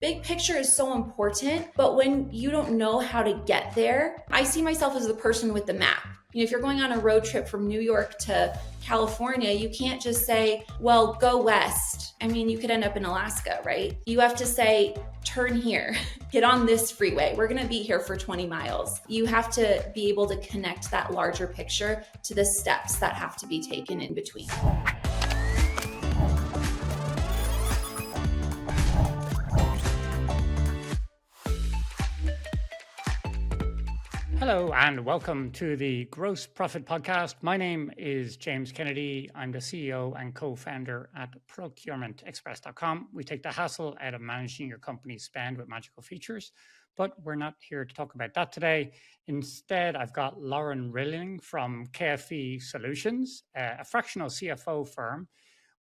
Big picture is so important, but when you don't know how to get there, I see myself as the person with the map. If you're going on a road trip from New York to California, you can't just say, well, go west. I mean, you could end up in Alaska, right? You have to say, turn here, get on this freeway. We're going to be here for 20 miles. You have to be able to connect that larger picture to the steps that have to be taken in between. Hello and welcome to the Gross Profit Podcast. My name is James Kennedy. I'm the CEO and co-founder at procurementexpress.com. We take the hassle out of managing your company's spend with magical features, but we're not here to talk about that today. Instead, I've got Lauren Rilling from KFE Solutions, a fractional CFO firm,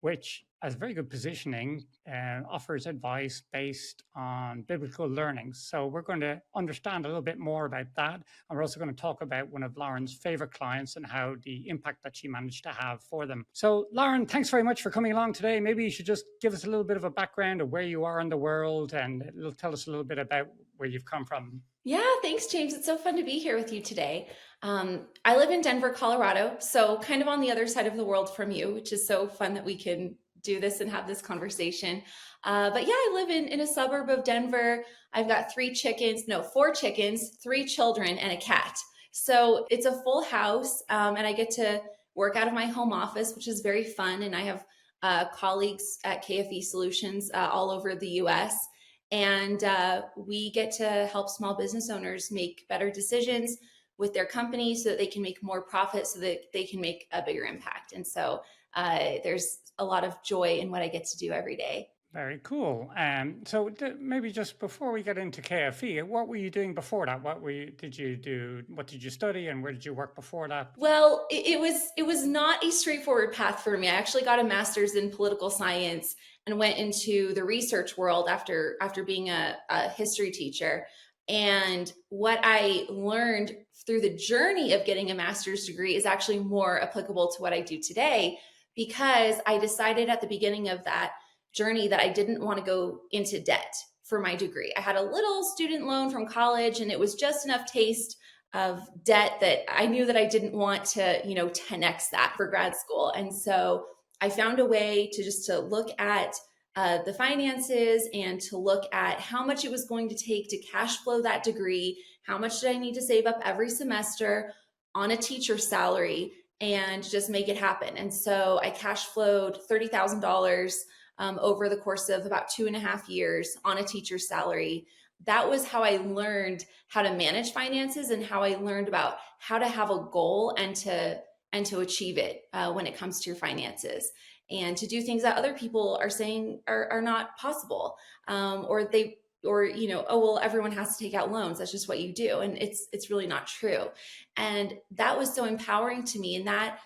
which has very good positioning and offers advice based on biblical learnings. So we're going to understand a little bit more about that. And we're also going to talk about one of Lauren's favorite clients and how the impact that she managed to have for them. So Lauren, thanks very much for coming along today. Maybe you should just give us a little bit of a background of where you are in the world and tell us a little bit about where you've come from. Yeah, thanks, James. It's so fun to be here with you today. I live in Denver, Colorado, so kind of on the other side of the world from you, which is so fun that we can do this and have this conversation. But yeah, I live in a suburb of Denver. I've got four chickens, 3 children, and a cat. So it's a full house, and I get to work out of my home office, which is very fun. And I have colleagues at KFE Solutions all over the US. And we get to help small business owners make better decisions with their companies so that they can make more profit, so that they can make a bigger impact. And so there's a lot of joy in what I get to do every day. Very cool. So maybe just before we get into KFE, what were you doing before that? Did you do? What did you study, and where did you work before that? Well, it was not a straightforward path for me. I actually got a master's in political science and went into the research world after being a history teacher. And what I learned through the journey of getting a master's degree is actually more applicable to what I do today, because I decided at the beginning of that journey that I didn't want to go into debt for my degree. I had a little student loan from college, and it was just enough taste of debt that I knew that I didn't want to, 10x that for grad school. And so I found a way to look at the finances and to look at how much it was going to take to cash flow that degree. How much did I need to save up every semester on a teacher's salary and just make it happen? And so I cash flowed $30,000 over the course of about 2.5 years on a teacher's salary. That was how I learned how to manage finances and how I learned about how to have a goal and to achieve it when it comes to your finances, and to do things that other people are saying are not possible, or oh, well, everyone has to take out loans. That's just what you do. And it's really not true. And that was so empowering to me. And that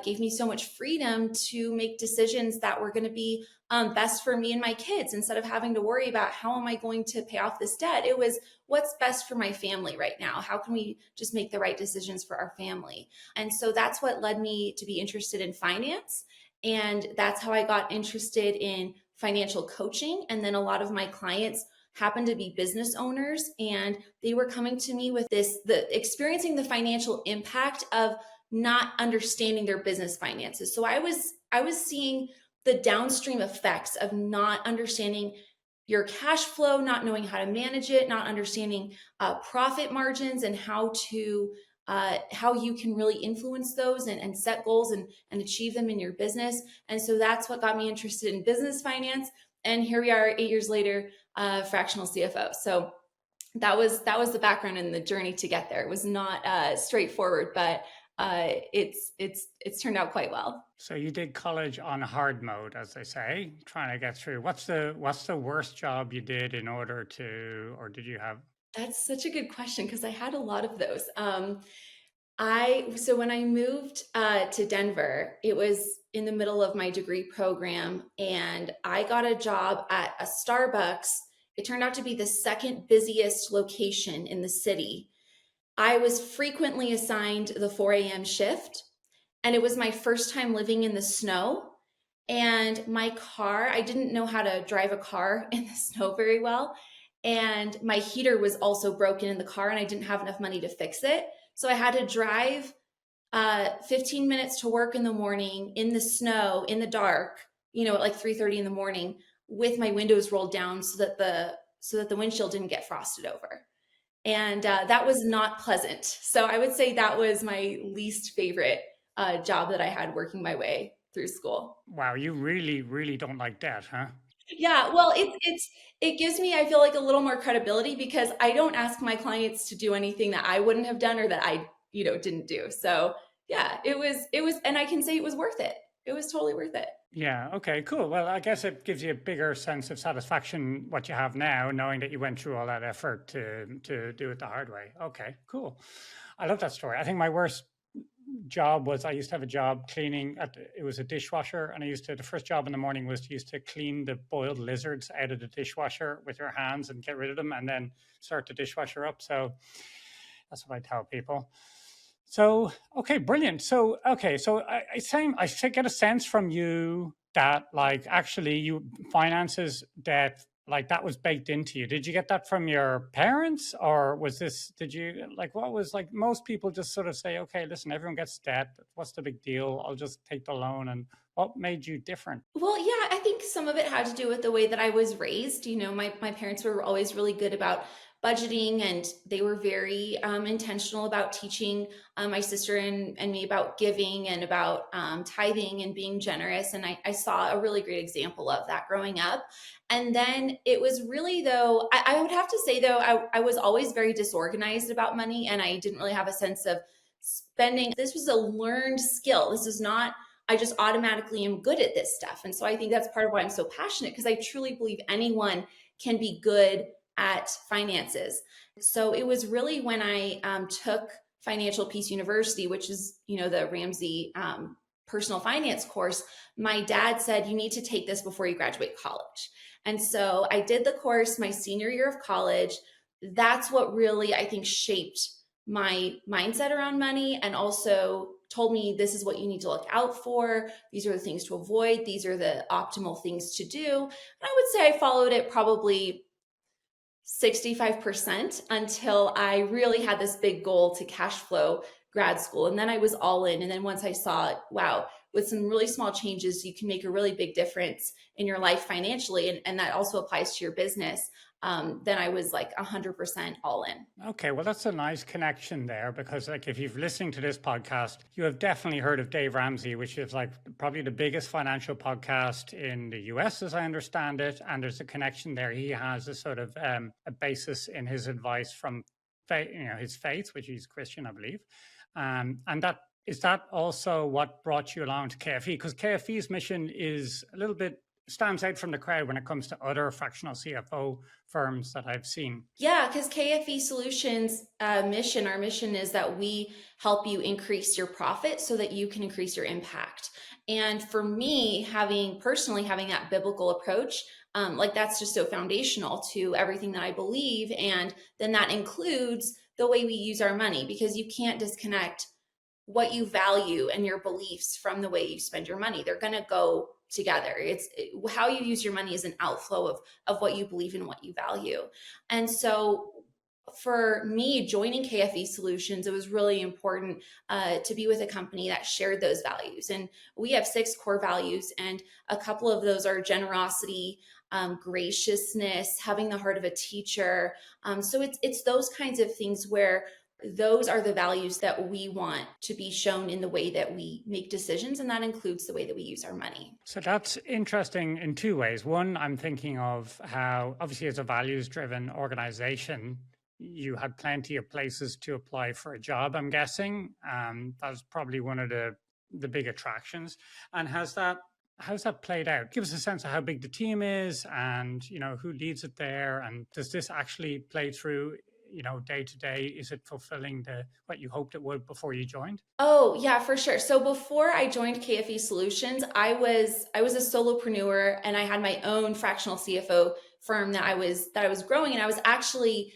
gave me so much freedom to make decisions that were going to be best for me and my kids. Instead of having to worry about how am I going to pay off this debt, it was what's best for my family right now. How can we just make the right decisions for our family? And so that's what led me to be interested in finance. And that's how I got interested in financial coaching. And then a lot of my clients happened to be business owners, and they were coming to me with experiencing the financial impact of not understanding their business finances. So I was seeing the downstream effects of not understanding your cash flow, not knowing how to manage it, not understanding profit margins and how you can really influence those and set goals and achieve them in your business. And so that's what got me interested in business finance. And here we are 8 years later, fractional CFO. So that was the background and the journey to get there. It was not straightforward, but it's turned out quite well. So you did college on hard mode, as they say, trying to get through. What's the worst job you did in order to, or did you have? That's such a good question, because I had a lot of those. So when I moved to Denver, it was in the middle of my degree program, and I got a job at a Starbucks. It turned out to be the second busiest location in the city. I was frequently assigned the 4 a.m. shift, and it was my first time living in the snow. And my car, I didn't know how to drive a car in the snow very well. And my heater was also broken in the car, and I didn't have enough money to fix it. So I had to drive 15 minutes to work in the morning in the snow, in the dark, at like 3:30 in the morning with my windows rolled down so that the windshield didn't get frosted over. And that was not pleasant. So I would say that was my least favorite job that I had working my way through school. Wow, you really, really don't like that, huh? Yeah, well, it gives me, I feel like, a little more credibility because I don't ask my clients to do anything that I wouldn't have done or that I, didn't do. So yeah, it was, and I can say it was worth it. It was totally worth it. Yeah. Okay. Cool. Well, I guess it gives you a bigger sense of satisfaction what you have now, knowing that you went through all that effort to do it the hard way. Okay. Cool. I love that story. I think my worst job was I used to have a job cleaning it was a dishwasher, and the first job in the morning was to clean the boiled lizards out of the dishwasher with your hands and get rid of them, and then start the dishwasher up. So that's what I tell people. So, okay, brilliant. So, okay, so I get a sense from you that like actually you finances debt, like that was baked into you. Did you get that from your parents, or did you like, what was like, most people just sort of say, okay, listen, everyone gets debt. What's the big deal? I'll just take the loan. And what made you different? Well, yeah, I think some of it had to do with the way that I was raised. My parents were always really good about budgeting, and they were very intentional about teaching my sister and me about giving and about tithing and being generous. And I saw a really great example of that growing up. And then it was really, though, I would have to say, though, I was always very disorganized about money, and I didn't really have a sense of spending. This was a learned skill. This is not, I just automatically am good at this stuff. And so I think that's part of why I'm so passionate, because I truly believe anyone can be good at finances. So it was really when I took Financial Peace University, which is, the Ramsey personal finance course. My dad said, you need to take this before you graduate college. And so I did the course my senior year of college. That's what really, I think, shaped my mindset around money, and also told me this is what you need to look out for. These are the things to avoid. These are the optimal things to do. And I would say I followed it probably 65% until I really had this big goal to cash flow grad school. And then I was all in. And then once I saw, wow, with some really small changes, you can make a really big difference in your life financially. And that also applies to your business. Then I was like 100% all in. Okay, well, that's a nice connection there, because like if you've listened to this podcast, you have definitely heard of Dave Ramsey, which is like probably the biggest financial podcast in the US, as I understand it. And there's a connection there. He has a sort of a basis in his advice from his faith, which he's Christian, I believe. And that is that also what brought you along to KFE? Because KFE's mission is a little bit stands out from the crowd when it comes to other fractional CFO firms that I've seen. Yeah, because KFE Solutions our mission is that we help you increase your profit so that you can increase your impact. And for me, personally having that biblical approach, like that's just so foundational to everything that I believe. And then that includes the way we use our money, because you can't disconnect what you value and your beliefs from the way you spend your money. They're going to go together. How you use your money is an outflow of what you believe and what you value. And so for me, joining KFE Solutions, it was really important to be with a company that shared those values. And we have 6 core values, and a couple of those are generosity, graciousness, having the heart of a teacher. So it's those kinds of things where those are the values that we want to be shown in the way that we make decisions, and that includes the way that we use our money. So that's interesting in 2 ways. One, I'm thinking of how, obviously, as a values-driven organization, you had plenty of places to apply for a job, I'm guessing. That was probably one of the big attractions. And how's that played out? Give us a sense of how big the team is, and who leads it there, and does this actually play through day to day? Is it fulfilling what you hoped it would before you joined? Oh, yeah, for sure. So before I joined KFE Solutions, I was a solopreneur, and I had my own fractional CFO firm that I was growing, and I was actually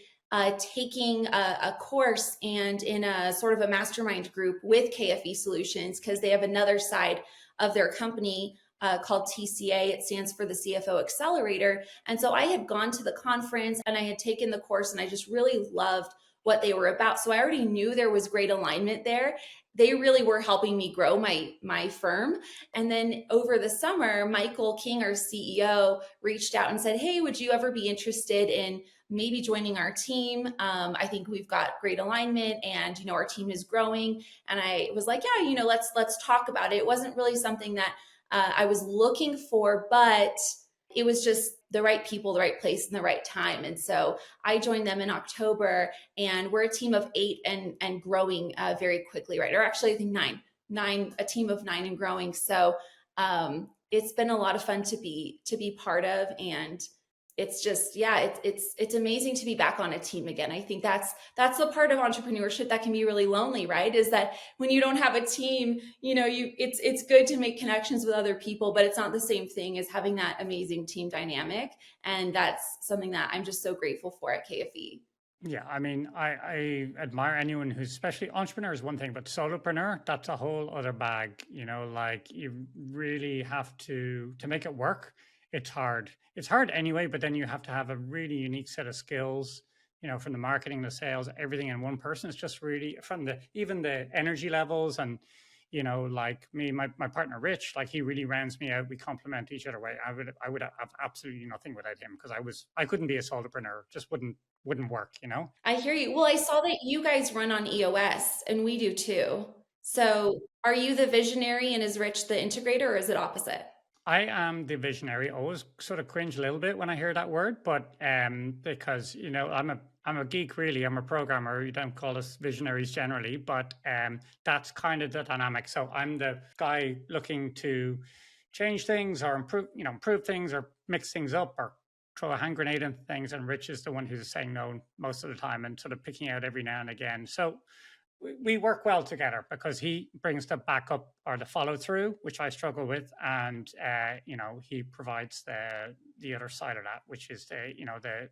taking a course and in a sort of a mastermind group with KFE Solutions, because they have another side of their company called TCA. It stands for the CFO Accelerator. And so I had gone to the conference and I had taken the course and I just really loved what they were about. So I already knew there was great alignment there. They really were helping me grow my firm. And then over the summer, Michael King, our CEO, reached out and said, "Hey, would you ever be interested in maybe joining our team? I think we've got great alignment, and our team is growing." And I was like, "Yeah, let's talk about it." It wasn't really something that I was looking for, but it was just the right people, the right place, and the right time. And so I joined them in October, and we're a team of 8 and growing very quickly, right? Or actually, I think nine, a team of 9 and growing. So it's been a lot of fun to be part of, and it's just, yeah, it's amazing to be back on a team again. I think that's the part of entrepreneurship that can be really lonely, right? Is that when you don't have a team, it's good to make connections with other people, but it's not the same thing as having that amazing team dynamic. And that's something that I'm just so grateful for at KFE. Yeah, I mean, I admire anyone who's, especially entrepreneur is one thing, but solopreneur, that's a whole other bag. Like you really have to make it work. It's hard. It's hard anyway, but then you have to have a really unique set of skills, from the marketing, the sales, everything in one person. It's just really from even the energy levels and, like me, my partner, Rich, like he really rounds me out. We complement each other. I would have absolutely nothing without him because I couldn't be a solopreneur. Just wouldn't work. I hear you. Well, I saw that you guys run on EOS, and we do too. So are you the visionary and is Rich the integrator, or is it opposite? I am the visionary. Always sort of cringe a little bit when I hear that word, but because I'm a geek really. I'm a programmer. You don't call us visionaries generally, but that's kind of the dynamic. So I'm the guy looking to change things or improve things or mix things up or throw a hand grenade into things. And Rich is the one who's saying no most of the time and sort of picking out every now and again. So we work well together because he brings the backup or the follow through, which I struggle with, and he provides the other side of that, which is the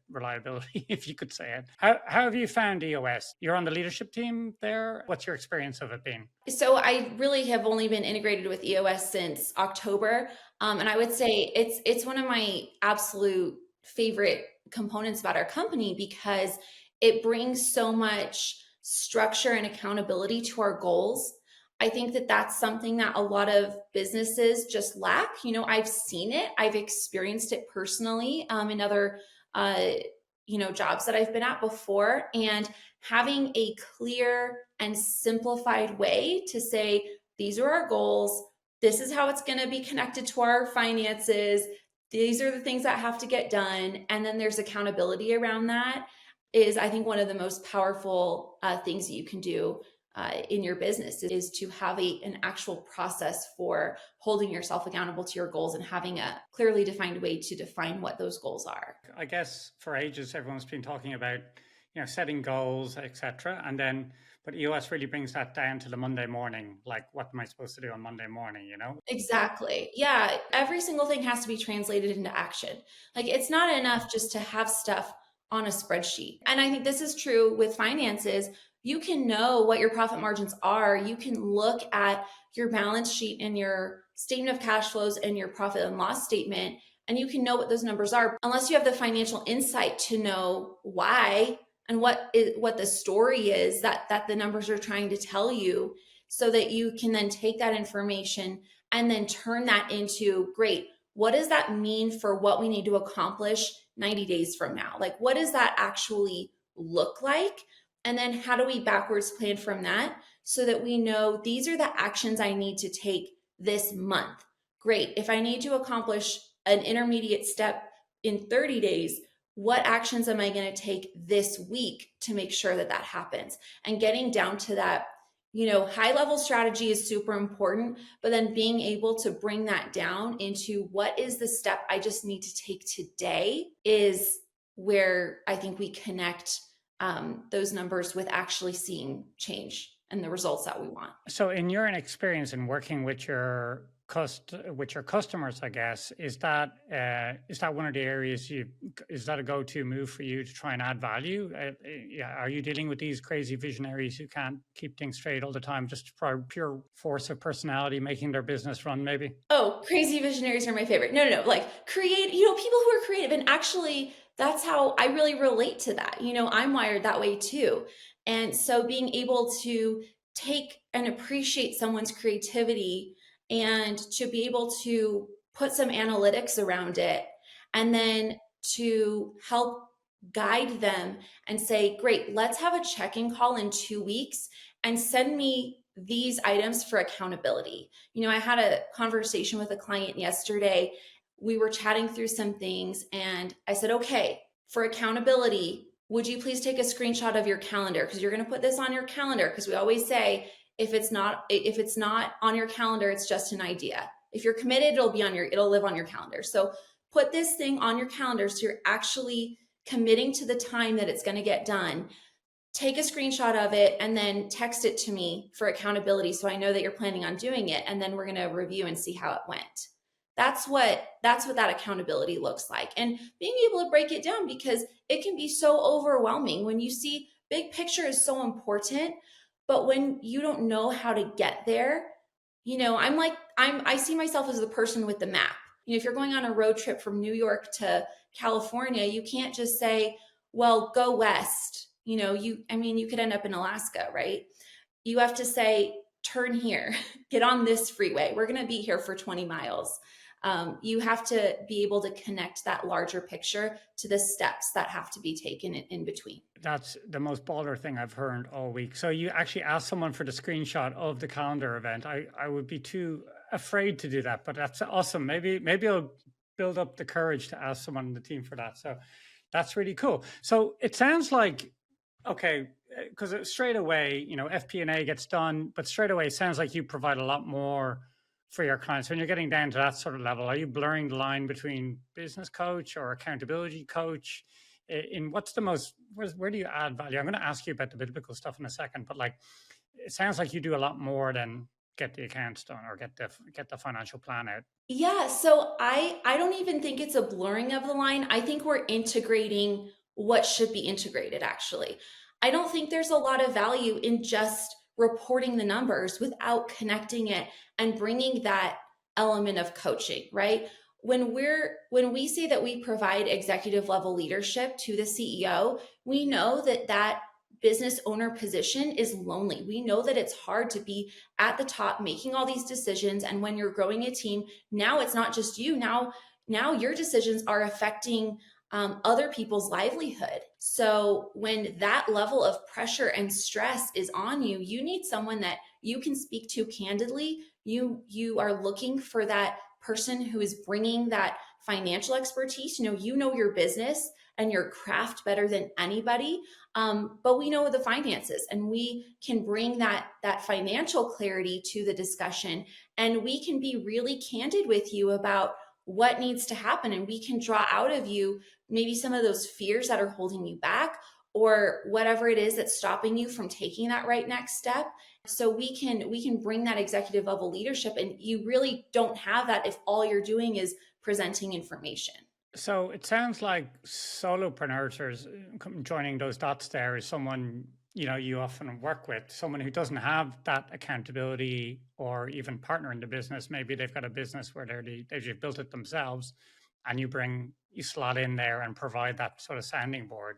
reliability, if you could say it. How have you found EOS? You're on the leadership team there. What's your experience of it been? So I really have only been integrated with EOS since October, and I would say it's one of my absolute favorite components about our company because it brings so much structure and accountability to our goals. I think that that's something that a lot of businesses just lack. I've seen it, I've experienced it personally in other, jobs that I've been at before. And having a clear and simplified way to say, these are our goals, this is how it's going to be connected to our finances, these are the things that have to get done, and then there's accountability around that is, I think, one of the most powerful things that you can do in your business is to have an actual process for holding yourself accountable to your goals and having a clearly defined way to define what those goals are. I guess for ages, everyone's been talking about, setting goals, etc. But EOS really brings that down to the Monday morning. Like, what am I supposed to do on Monday morning, Exactly. Yeah. Every single thing has to be translated into action. Like, it's not enough just to have stuff on a spreadsheet. And I think this is true with finances. You can know what your profit margins are. You can look at your balance sheet and your statement of cash flows and your profit and loss statement, and you can know what those numbers are. Unless you have the financial insight to know why and what the story is that the numbers are trying to tell you, so that you can then take that information and then turn that into, great, what does that mean for what we need to accomplish 90 days from now? Like, what does that actually look like? And then how do we backwards plan from that so that we know these are the actions I need to take this month? Great. If I need to accomplish an intermediate step in 30 days, what actions am I going to take this week to make sure that that happens? And getting down to that, high level strategy is super important, but then being able to bring that down into what is the step I just need to take today is where I think we connect those numbers with actually seeing change and the results that we want. So in your experience in working with your with your customers, I guess, is that one of the areas is that a go-to move for you to try and add value? Yeah, are you dealing with these crazy visionaries who can't keep things straight all the time, just pure force of personality, making their business run, maybe? Oh, crazy visionaries are my favorite. No. Like people who are creative. And actually, that's how I really relate to that. I'm wired that way too. And so being able to take and appreciate someone's creativity and to be able to put some analytics around it and then to help guide them and say, great, let's have a check-in call in 2 weeks and send me these items for accountability. I had a conversation with a client yesterday. We were chatting through some things and I said, okay, for accountability, would you please take a screenshot of your calendar? Because you're going to put this on your calendar. Because we always say, if it's not on your calendar, it's just an idea. If you're committed, it'll live on your calendar. So put this thing on your calendar so you're actually committing to the time that it's going to get done. Take a screenshot of it and then text it to me for accountability so I know that you're planning on doing it, and then we're going to review and see how it went. That's what that accountability looks like, and being able to break it down, because it can be so overwhelming when you see big picture is so important, but when you don't know how to get there, I see myself as the person with the map. If you're going on a road trip from New York to California, you can't just say, well, go west. You could end up in Alaska, right? You have to say, turn here, get on this freeway. We're going to be here for 20 miles. You have to be able to connect that larger picture to the steps that have to be taken in between. That's the most baller thing I've heard all week. So you actually asked someone for the screenshot of the calendar event. I would be too afraid to do that, but that's awesome. Maybe I'll build up the courage to ask someone on the team for that. So that's really cool. So it sounds like, okay, because straight away, FP&A gets done, but straight away it sounds like you provide a lot more for your clients. When you're getting down to that sort of level, are you blurring the line between business coach or accountability coach? Where do you add value? I'm going to ask you about the biblical stuff in a second, but it sounds like you do a lot more than get the accounts done or get the financial plan out. Yeah, so I don't even think it's a blurring of the line. I think we're integrating what should be integrated, actually. I don't think there's a lot of value in just reporting the numbers without connecting it and bringing that element of coaching, right? When we say that we provide executive level leadership to the CEO, we know that business owner position is lonely. We know that it's hard to be at the top making all these decisions. And when you're growing a team, now it's not just you. Now your decisions are affecting other people's livelihood. So when that level of pressure and stress is on you, you need someone that you can speak to candidly. You are looking for that person who is bringing that financial expertise. You know your business and your craft better than anybody. But we know the finances, and we can bring that financial clarity to the discussion, and we can be really candid with you about what needs to happen, and we can draw out of you maybe some of those fears that are holding you back, or whatever it is that's stopping you from taking that right next step. So we can bring that executive level leadership, and you really don't have that if all you're doing is presenting information. So it sounds like solopreneurs joining those dots there is someone you often work with, someone who doesn't have that accountability or even partner in the business. Maybe they've got a business where they've just built it themselves, and you slot in there and provide that sort of sounding board.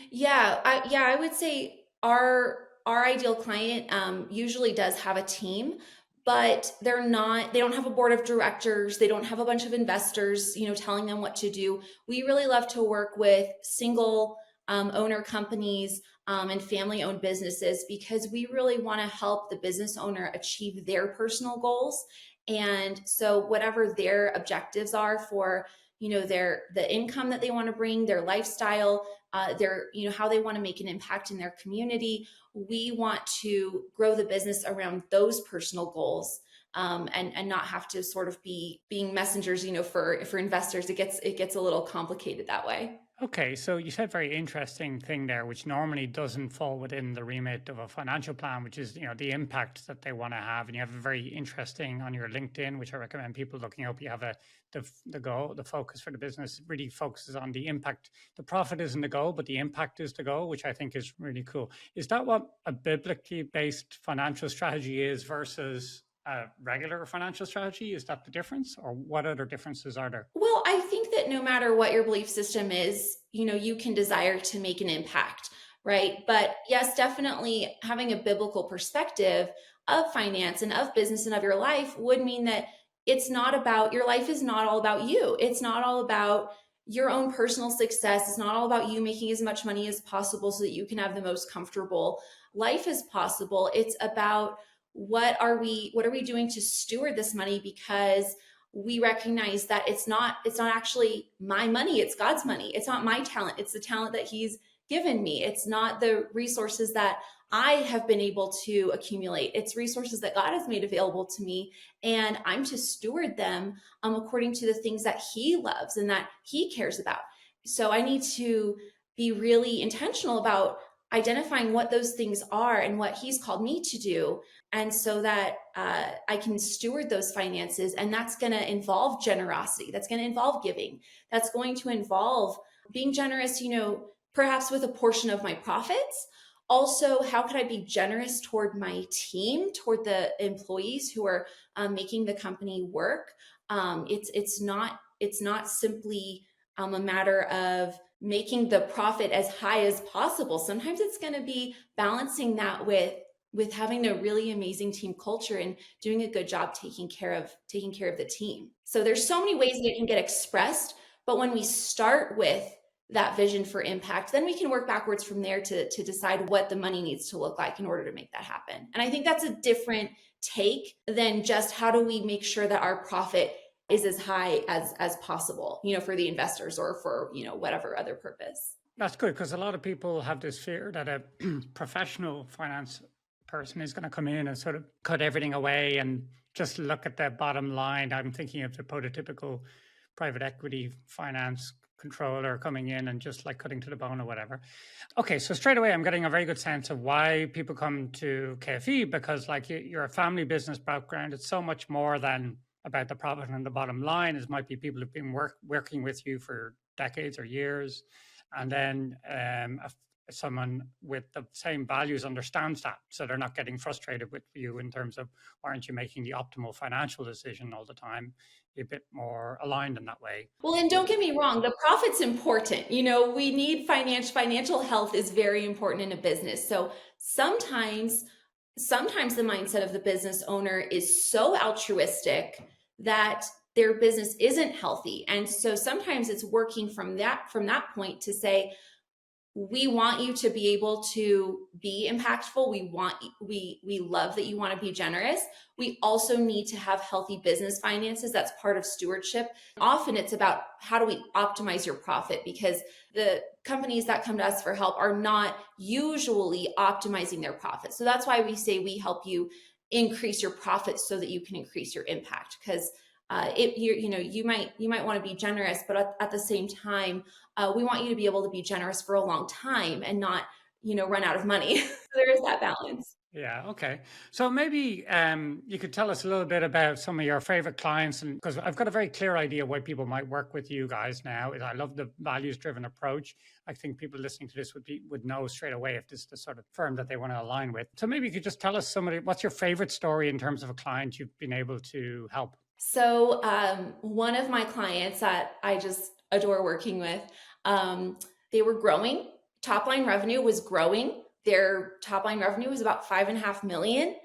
Yeah, I would say our ideal client usually does have a team, but they don't have a board of directors. They don't have a bunch of investors, telling them what to do. We really love to work with single owner companies and family owned businesses, because we really want to help the business owner achieve their personal goals. And so whatever their objectives are for, the income that they want to bring, their lifestyle, how they want to make an impact in their community, we want to grow the business around those personal goals, and not have to sort of be being messengers, for investors. It gets a little complicated that way. Okay, so you said very interesting thing there, which normally doesn't fall within the remit of a financial plan, which is, the impact that they want to have. And you have a very interesting on your LinkedIn, which I recommend people looking up. You have the goal, the focus for the business really focuses on the impact. The profit isn't the goal, but the impact is the goal, which I think is really cool. Is that what a biblically based financial strategy is versus a regular financial strategy? Is that the difference, or what other differences are there? Well, I think that no matter what your belief system is, you can desire to make an impact, right? But yes, definitely having a biblical perspective of finance and of business and of your life would mean that it's not about your life is not all about you. It's not all about your own personal success. It's not all about you making as much money as possible so that you can have the most comfortable life as possible. It's about what are we doing to steward this money, because we recognize that it's not actually my money, it's God's money. It's not my talent, it's the talent that he's given me. It's not the resources that I have been able to accumulate. It's resources that God has made available to me, and I'm to steward them according to the things that he loves and that he cares about. So I need to be really intentional about identifying what those things are and what he's called me to do, and so that I can steward those finances. And that's going to involve generosity, that's going to involve giving, that's going to involve being generous, perhaps with a portion of my profits. Also, how could I be generous toward my team, toward the employees who are making the company work? It's not simply a matter of making the profit as high as possible. Sometimes it's going to be balancing that with having a really amazing team culture and doing a good job taking care of the team. So there's so many ways that it can get expressed, but when we start with that vision for impact, then we can work backwards from there to decide what the money needs to look like in order to make that happen. And I think that's a different take than just how do we make sure that our profit is as high as possible, for the investors or for, whatever other purpose. That's good, because a lot of people have this fear that a professional finance person is going to come in and sort of cut everything away and just look at the bottom line. I'm thinking of the prototypical private equity finance controller coming in and just like cutting to the bone or whatever. Okay, so straight away, I'm getting a very good sense of why people come to KFE, because like you're a family business background. It's so much more than about the profit and the bottom line. It might be people who've been working with you for decades or years. And then someone with the same values understands that. So they're not getting frustrated with you in terms of, why aren't you making the optimal financial decision all the time? Be a bit more aligned in that way. Well, and don't get me wrong, the profit's important. We need financial health is very important in a business. So sometimes the mindset of the business owner is so altruistic that their business isn't healthy. And so sometimes it's working from that point to say, we want you to be able to be impactful. We love that you want to be generous. We also need to have healthy business finances. That's part of stewardship. Often it's about how do we optimize your profit, because the companies that come to us for help are not usually optimizing their profit. So that's why we say we help you increase your profits so that you can increase your impact. Because you might want to be generous, but at the same time, we want you to be able to be generous for a long time and not, run out of money. So there is that balance. Yeah. Okay. So maybe you could tell us a little bit about some of your favorite clients, and because I've got a very clear idea why people might work with you guys now. I love the values-driven approach. I think people listening to this would know straight away if this is the sort of firm that they want to align with. So maybe you could just tell us what's your favorite story in terms of a client you've been able to help. So one of my clients that I just adore working with, they were growing. Top line revenue was growing. Their top line revenue was about 5.5 million.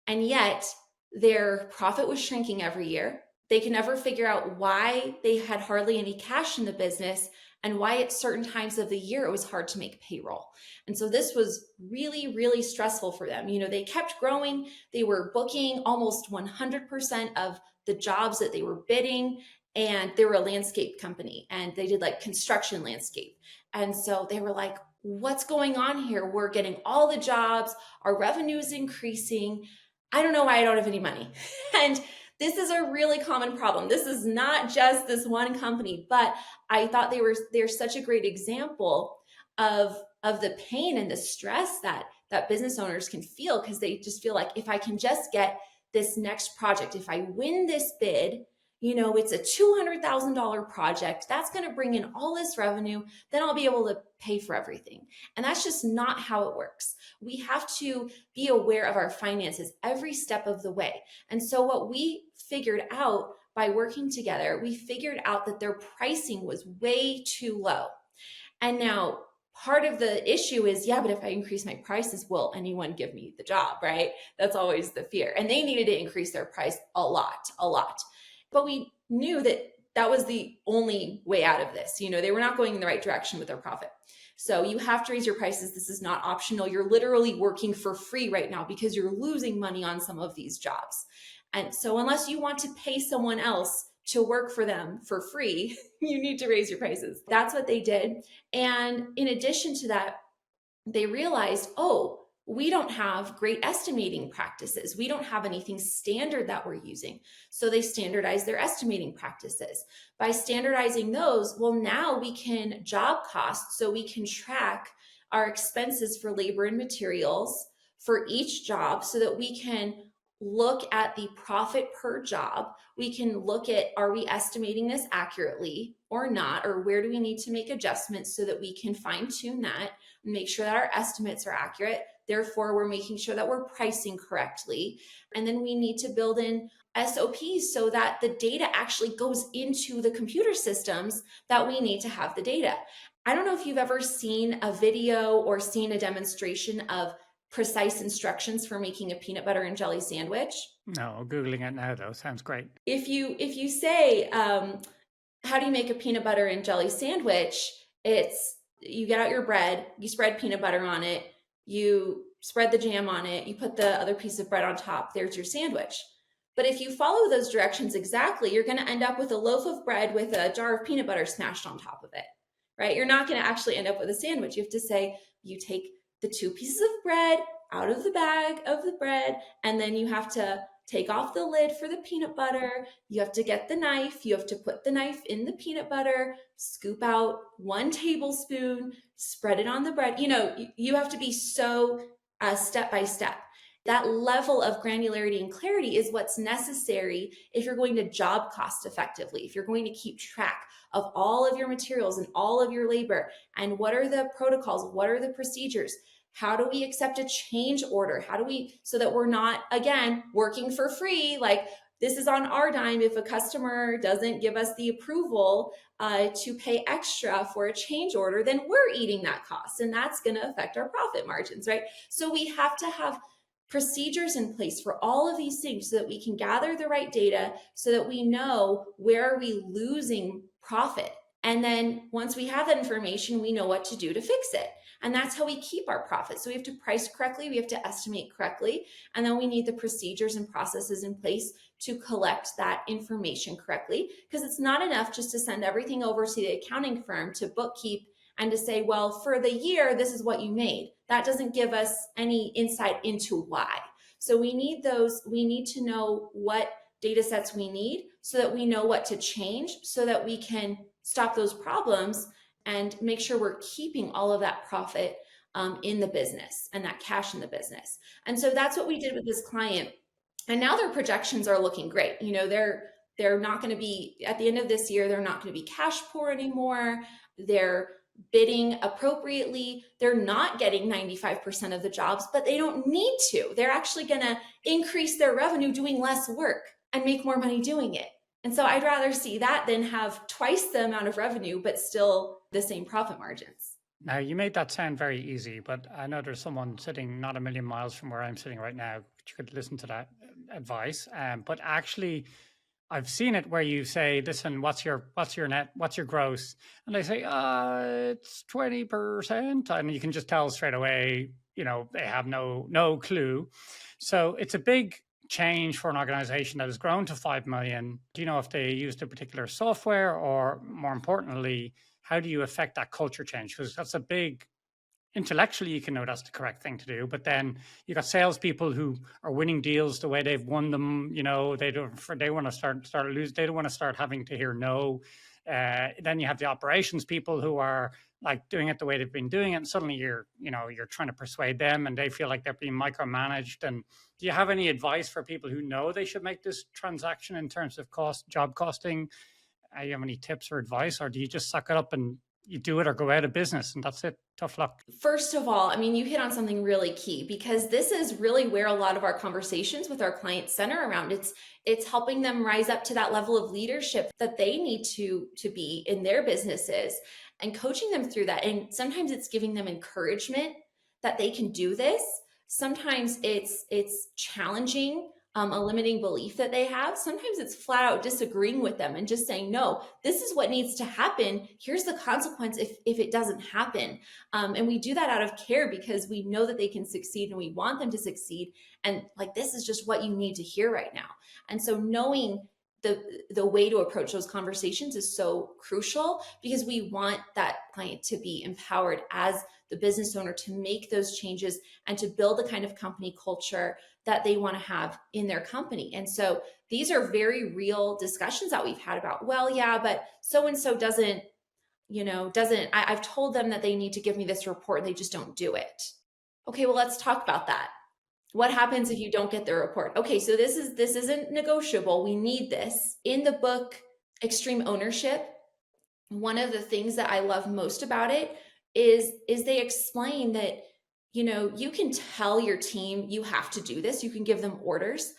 And yet their profit was shrinking every year. They could never figure out why they had hardly any cash in the business and why at certain times of the year it was hard to make payroll. And so this was really, really stressful for them. They kept growing. They were booking almost 100% of the jobs that they were bidding. And they were a landscape company and they did like construction landscape. And so they were like, what's going on here? We're getting all the jobs. Our revenue is increasing. I don't know why I don't have any money. And this is a really common problem. This is not just this one company, but I thought they're such a great example of the pain and the stress that business owners can feel, because they just feel like, if I can just get this next project, if I win this bid, it's a $200,000 project that's going to bring in all this revenue, then I'll be able to pay for everything. And that's just not how it works. We have to be aware of our finances every step of the way. And so what we figured out by working together, we figured out that their pricing was way too low. And now part of the issue is, yeah, but if I increase my prices, will anyone give me the job, right? That's always the fear. And they needed to increase their price a lot. But we knew that that was the only way out of this. They were not going in the right direction with their profit. So you have to raise your prices. This is not optional. You're literally working for free right now because you're losing money on some of these jobs. And so unless you want to pay someone else to work for them for free, you need to raise your prices. That's what they did. And in addition to that, they realized, oh, we don't have great estimating practices. We don't have anything standard that we're using. So they standardized their estimating practices. By standardizing those, well, now we can job cost, so we can track our expenses for labor and materials for each job, so that we can look at the profit per job. We can look at, are we estimating this accurately or not? Or where do we need to make adjustments so that we can fine tune that and make sure that our estimates are accurate? Therefore, we're making sure that we're pricing correctly. And then we need to build in SOPs so that the data actually goes into the computer systems that we need to have the data. I don't know if you've ever seen a video or seen a demonstration of precise instructions for making a peanut butter and jelly sandwich. No, Googling it now though. Sounds great. If you say, how do you make a peanut butter and jelly sandwich? It's, you get out your bread, you spread peanut butter on it, you spread the jam on it, you put the other piece of bread on top, there's your sandwich. But if you follow those directions exactly, you're going to end up with a loaf of bread with a jar of peanut butter smashed on top of it, right? You're not going to actually end up with a sandwich. You have to say, you take the 2 pieces of bread out of the bag of the bread, and then you have to take off the lid for the peanut butter. You have to get the knife. You have to put the knife in the peanut butter, scoop out 1 tablespoon, spread it on the bread. You have to be so step by step. That level of granularity and clarity is what's necessary if you're going to job cost effectively, if you're going to keep track of all of your materials and all of your labor, and what are the protocols, what are the procedures, how do we accept a change order, so that we're not, again, working for free, like this is on our dime. If a customer doesn't give us the approval to pay extra for a change order, then we're eating that cost, and that's going to affect our profit margins, right? So we have to have procedures in place for all of these things so that we can gather the right data, so that we know where are we losing profit. And then once we have that information, we know what to do to fix it. And that's how we keep our profit. So we have to price correctly, we have to estimate correctly, and then we need the procedures and processes in place to collect that information correctly, because it's not enough just to send everything over to the accounting firm to bookkeep and to say, well, for the year, this is what you made. That doesn't give us any insight into why. So we need to know what data sets we need so that we know what to change, so that we can stop those problems and make sure we're keeping all of that profit in the business and that cash in the business. And so that's what we did with this client. And now their projections are looking great. They're not going to be, at the end of this year, they're not going to be cash poor anymore. They're bidding appropriately. They're not getting 95% of the jobs, but they don't need to. They're actually going to increase their revenue doing less work and make more money doing it. And so I'd rather see that than have twice the amount of revenue, but still the same profit margins. Now, you made that sound very easy, but I know there's someone sitting not a million miles from where I'm sitting right now. You could listen to that advice. But actually, I've seen it where you say, listen, what's your net, what's your gross? And they say, it's 20%. And you can just tell straight away, they have no clue. So it's a big change for an organization that has grown to 5 million. Do you know if they used a particular software, or more importantly, how do you affect that culture change? Because that's a big intellectually you can know that's the correct thing to do, but then you got salespeople who are winning deals the way they've won them. They want to start lose. They don't want to start having to hear no. Then you have the operations people who are like doing it the way they've been doing it, and suddenly you're trying to persuade them, and they feel like they're being micromanaged. And do you have any advice for people who know they should make this transaction in terms of job costing? You have any tips or advice, or do you just suck it up and you do it or go out of business and that's it? Tough luck. First of all, I mean, you hit on something really key, because this is really where a lot of our conversations with our clients center around. It's helping them rise up to that level of leadership that they need to be in their businesses, and coaching them through that. And sometimes it's giving them encouragement that they can do this. Sometimes it's challenging a limiting belief that they have. Sometimes it's flat out disagreeing with them and just saying, no, this is what needs to happen. Here's the consequence if it doesn't happen. And we do that out of care, because we know that they can succeed and we want them to succeed. And like, this is just what you need to hear right now. And so knowing the way to approach those conversations is so crucial, because we want that client to be empowered as the business owner to make those changes and to build the kind of company culture that they want to have in their company. And so these are very real discussions that we've had about, well, yeah, but so-and-so I've told them that they need to give me this report and they just don't do it. Okay, well, let's talk about that. What happens if you don't get the report? Okay, so this isn't negotiable. We need this. In the book, Extreme Ownership, one of the things that I love most about it is they explain that, you can tell your team you have to do this. You can give them orders.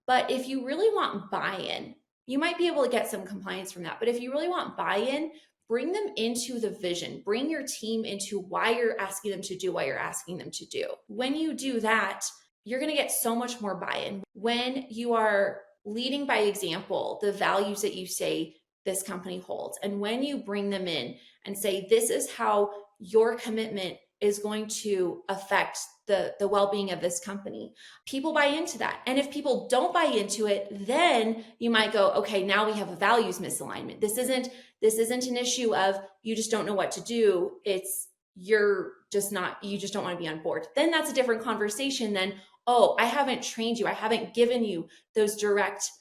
But if you really want buy-in, you might be able to get some compliance from that. But if you really want buy-in, bring them into the vision. Bring your team into why you're asking them to do what you're asking them to do. When you do that, you're going to get so much more buy-in. When you are leading by example, the values that you say this company holds, and when you bring them in and say, this is how your commitment is going to affect the well-being of this company, people buy into that. And if people don't buy into it, then you might go, okay, now we have a values misalignment. This isn't an issue of you just don't know what to do. It's you just don't want to be on board. Then that's a different conversation than, oh, I haven't trained you. I haven't given you those direct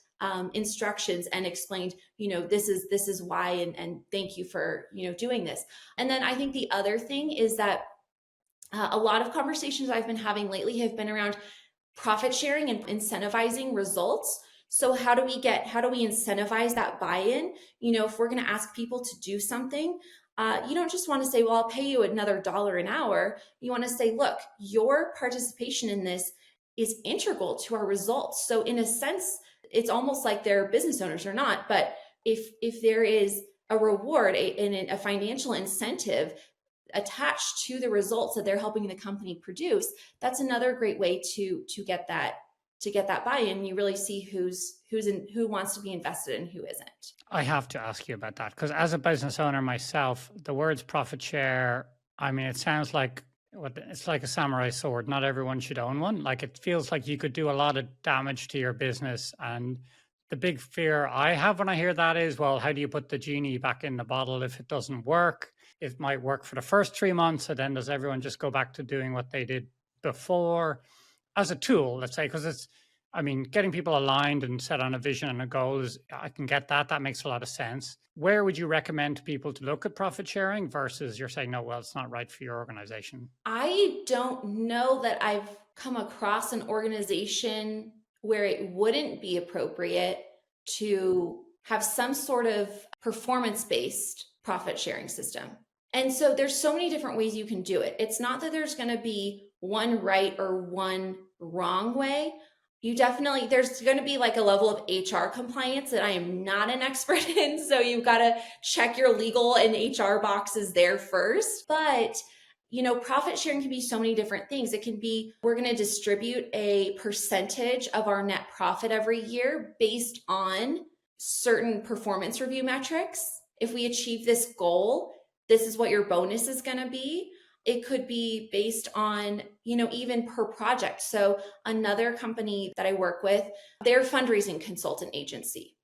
instructions and explained, this is why, and thank you for, doing this. And then I think the other thing is that a lot of conversations I've been having lately have been around profit sharing and incentivizing results. So how do we incentivize that buy-in? If we're going to ask people to do something, you don't just want to say, well, I'll pay you another $1 an hour. You want to say, look, your participation in this is integral to our results. So in a sense, it's almost like they're business owners or not. But if there is a reward, a financial incentive attached to the results that they're helping the company produce, that's another great way to get that buy-in. You really see who wants to be invested and who isn't. I have to ask you about that, because as a business owner myself, the words profit share, I mean, it sounds like it's like a samurai sword. Not everyone should own one. Like, it feels like you could do a lot of damage to your business. And the big fear I have when I hear that is, well, how do you put the genie back in the bottle if it doesn't work? It might work for the first 3 months, and then does everyone just go back to doing what they did before as a tool, let's say? Because getting people aligned and set on a vision and a goal I can get that. That makes a lot of sense. Where would you recommend people to look at profit sharing versus you're saying, no, well, it's not right for your organization? I don't know that I've come across an organization where it wouldn't be appropriate to have some sort of performance-based profit sharing system. And so there's so many different ways you can do it. It's not that there's going to be one right or one wrong way. There's going to be like a level of HR compliance that I am not an expert in. So you've got to check your legal and HR boxes there first. But, profit sharing can be so many different things. It can be, we're going to distribute a percentage of our net profit every year based on certain performance review metrics. If we achieve this goal, this is what your bonus is going to be. It could be based on, even per project. So another company that I work with, they're a fundraising consultant agency.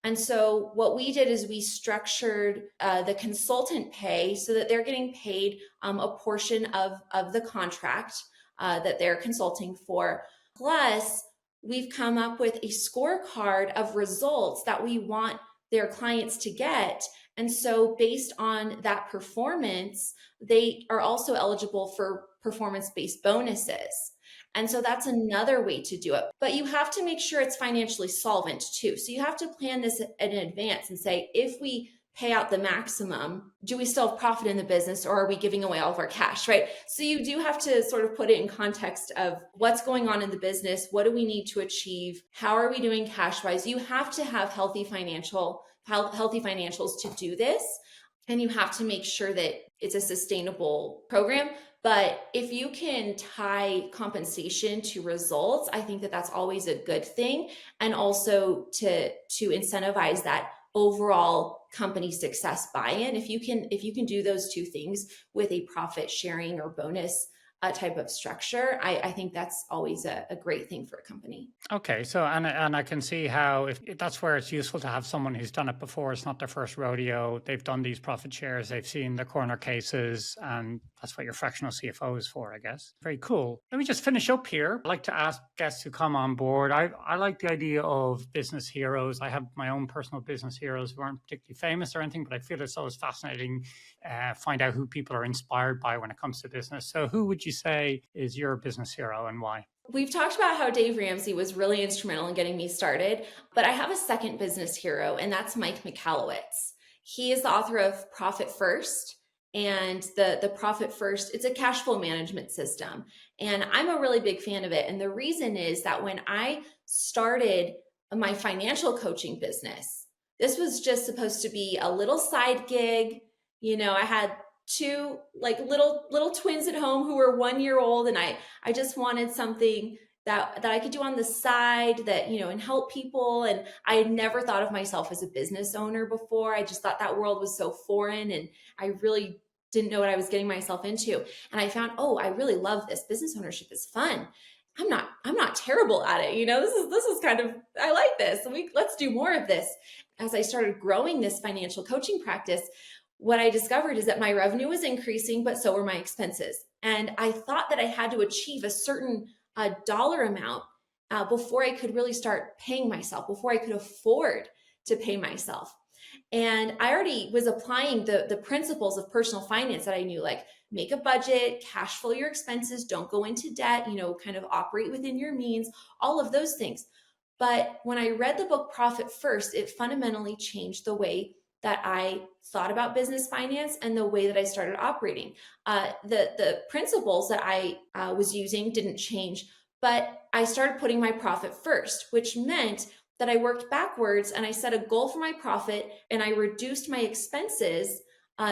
And so what we did is we structured the consultant pay so that they're getting paid a portion of the contract that they're consulting for. Plus, we've come up with a scorecard of results that we want their clients to get. And so based on that performance, they are also eligible for performance-based bonuses. And so that's another way to do it. But you have to make sure it's financially solvent too. So you have to plan this in advance and say, if we pay out the maximum, do we still have profit in the business, or are we giving away all of our cash, right? So you do have to sort of put it in context of what's going on in the business. What do we need to achieve? How are we doing cash wise? You have to have healthy financials to do this. And you have to make sure that it's a sustainable program. But if you can tie compensation to results, I think that that's always a good thing. And also to incentivize that overall company success buy-in. If you can do those two things with a profit sharing or bonus type of structure, I think that's always a great thing for a company. Okay, so and I can see how if that's where it's useful to have someone who's done it before. It's not their first rodeo. They've done these profit shares. They've seen the corner cases, and that's what your fractional CFO is for, I guess. Very cool. Let me just finish up here. I like to ask guests who come on board. I like the idea of business heroes. I have my own personal business heroes who aren't particularly famous or anything, but I feel it's always fascinating. Find out who people are inspired by when it comes to business. So who would you say is your business hero and why? We've talked about how Dave Ramsey was really instrumental in getting me started, but I have a second business hero, and that's Mike Michalowicz. He is the author of Profit First, and the Profit First, it's a cash flow management system. And I'm a really big fan of it. And the reason is that when I started my financial coaching business, this was just supposed to be a little side gig. I had two like little twins at home who were 1 year old, and I just wanted something that I could do on the side that and help people. And I had never thought of myself as a business owner before. I just thought that world was so foreign, and I really didn't know what I was getting myself into. And I found, I really love this. Business ownership is fun. I'm not terrible at it. This is kind of, I like this. Let's do more of this. As I started growing this financial coaching practice, what I discovered is that my revenue was increasing, but so were my expenses. And I thought that I had to achieve a certain dollar amount before I could really start paying myself, before I could afford to pay myself. And I already was applying the principles of personal finance that I knew, like make a budget, cash flow your expenses, don't go into debt, kind of operate within your means, all of those things. But when I read the book Profit First, it fundamentally changed the way that I thought about business finance and the way that I started operating. The principles that I was using didn't change, but I started putting my profit first, which meant that I worked backwards and I set a goal for my profit and I reduced my expenses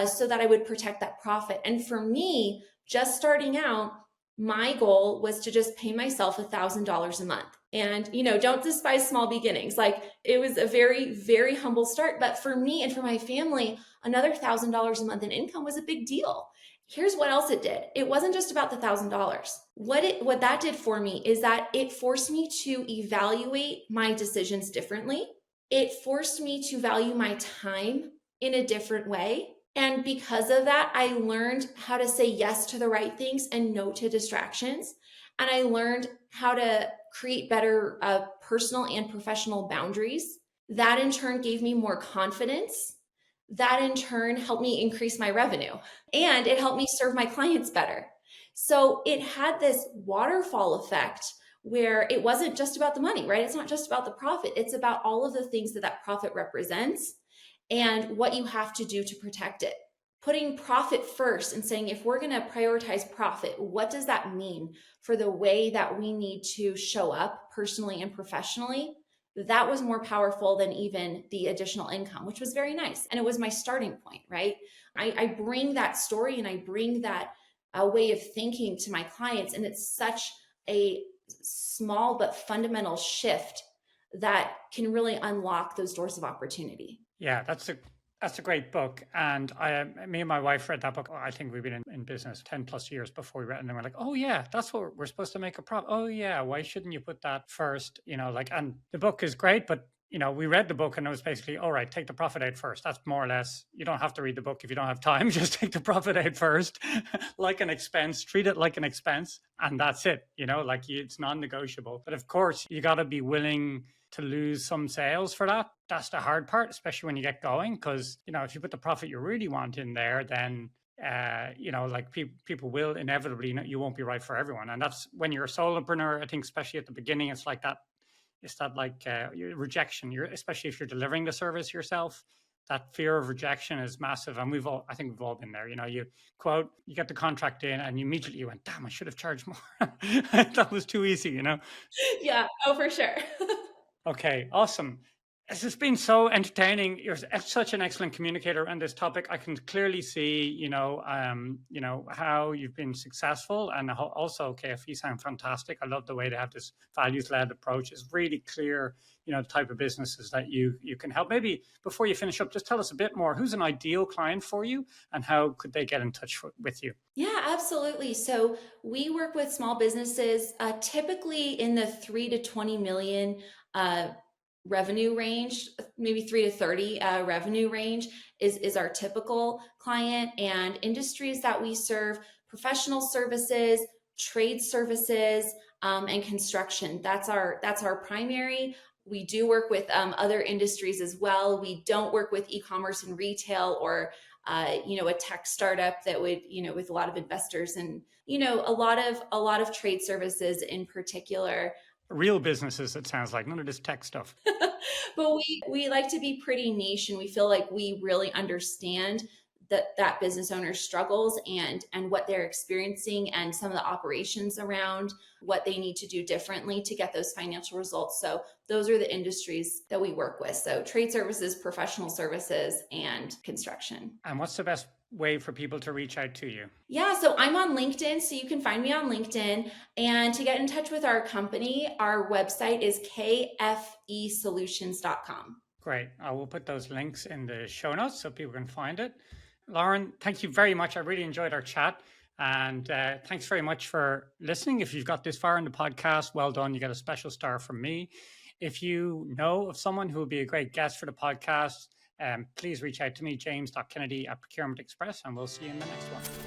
so that I would protect that profit. And for me, just starting out, my goal was to just pay myself $1,000 a month. And, don't despise small beginnings. Like it was a very, very humble start. But for me and for my family, another $1,000 a month in income was a big deal. Here's what else it did. It wasn't just about the $1,000. What that did for me is that it forced me to evaluate my decisions differently. It forced me to value my time in a different way. And because of that, I learned how to say yes to the right things and no to distractions. And I learned how to create better personal and professional boundaries. That in turn gave me more confidence. That in turn helped me increase my revenue, and it helped me serve my clients better. So it had this waterfall effect where it wasn't just about the money, right? It's not just about the profit. It's about all of the things that profit represents and what you have to do to protect it. Putting profit first and saying, if we're going to prioritize profit, what does that mean for the way that we need to show up personally and professionally? That was more powerful than even the additional income, which was very nice. And it was my starting point, right? I bring that story and I bring that way of thinking to my clients. And it's such a small but fundamental shift that can really unlock those doors of opportunity. Yeah, that's a great book. And me and my wife read that book. I think we've been in business 10 plus years before we read it. And then we're like, oh yeah, that's what we're supposed to make a profit. Oh yeah, why shouldn't you put that first? And the book is great, but we read the book and it was basically, all right, take the profit out first. That's more or less, you don't have to read the book if you don't have time. Just take the profit out first, like an expense, treat it like an expense. And that's it, it's non-negotiable. But of course, you got to be willing to lose some sales for that. That's the hard part, especially when you get going. Because, if you put the profit you really want in there, then people will inevitably, you won't be right for everyone. And that's when you're a solopreneur, I think, especially at the beginning, it's like that. It's that rejection. Especially if you're delivering the service yourself, that fear of rejection is massive. And I think we've all been there. You get the contract in and immediately you went, damn, I should have charged more. That was too easy, Yeah. Oh, for sure. Okay, awesome. This has been so entertaining. You're such an excellent communicator on this topic. I can clearly see, how you've been successful, and also KFE sound fantastic. I love the way they have this values-led approach. It's really clear, the type of businesses that you can help. Maybe before you finish up, just tell us a bit more. Who's an ideal client for you, and how could they get in touch with you? Yeah, absolutely. So we work with small businesses, typically in the 3 to 20 million revenue range, maybe 3 to 30 revenue range is our typical client. And industries that we serve: professional services, trade services, and construction. That's our primary. We do work with other industries as well. We don't work with e-commerce and retail, or a tech startup that would, with a lot of investors, and a lot of trade services in particular. Real businesses, it sounds like, none of this tech stuff. But we like to be pretty niche, and we feel like we really understand that business owner's struggles and what they're experiencing, and some of the operations around what they need to do differently to get those financial results. So those are the industries that we work with. So trade services, professional services, and construction. And what's the best way for people to reach out to you? Yeah, so I'm on LinkedIn, so you can find me on LinkedIn. And to get in touch with our company, our website is kfesolutions.com. Great. I will put those links in the show notes so people can find it. Lauren, thank you very much. I really enjoyed our chat. And thanks very much for listening. If you've got this far in the podcast, well done. You get a special star from me. If you know of someone who would be a great guest for the podcast, please reach out to me, james.kennedy@Procurement Express, and we'll see you in the next one.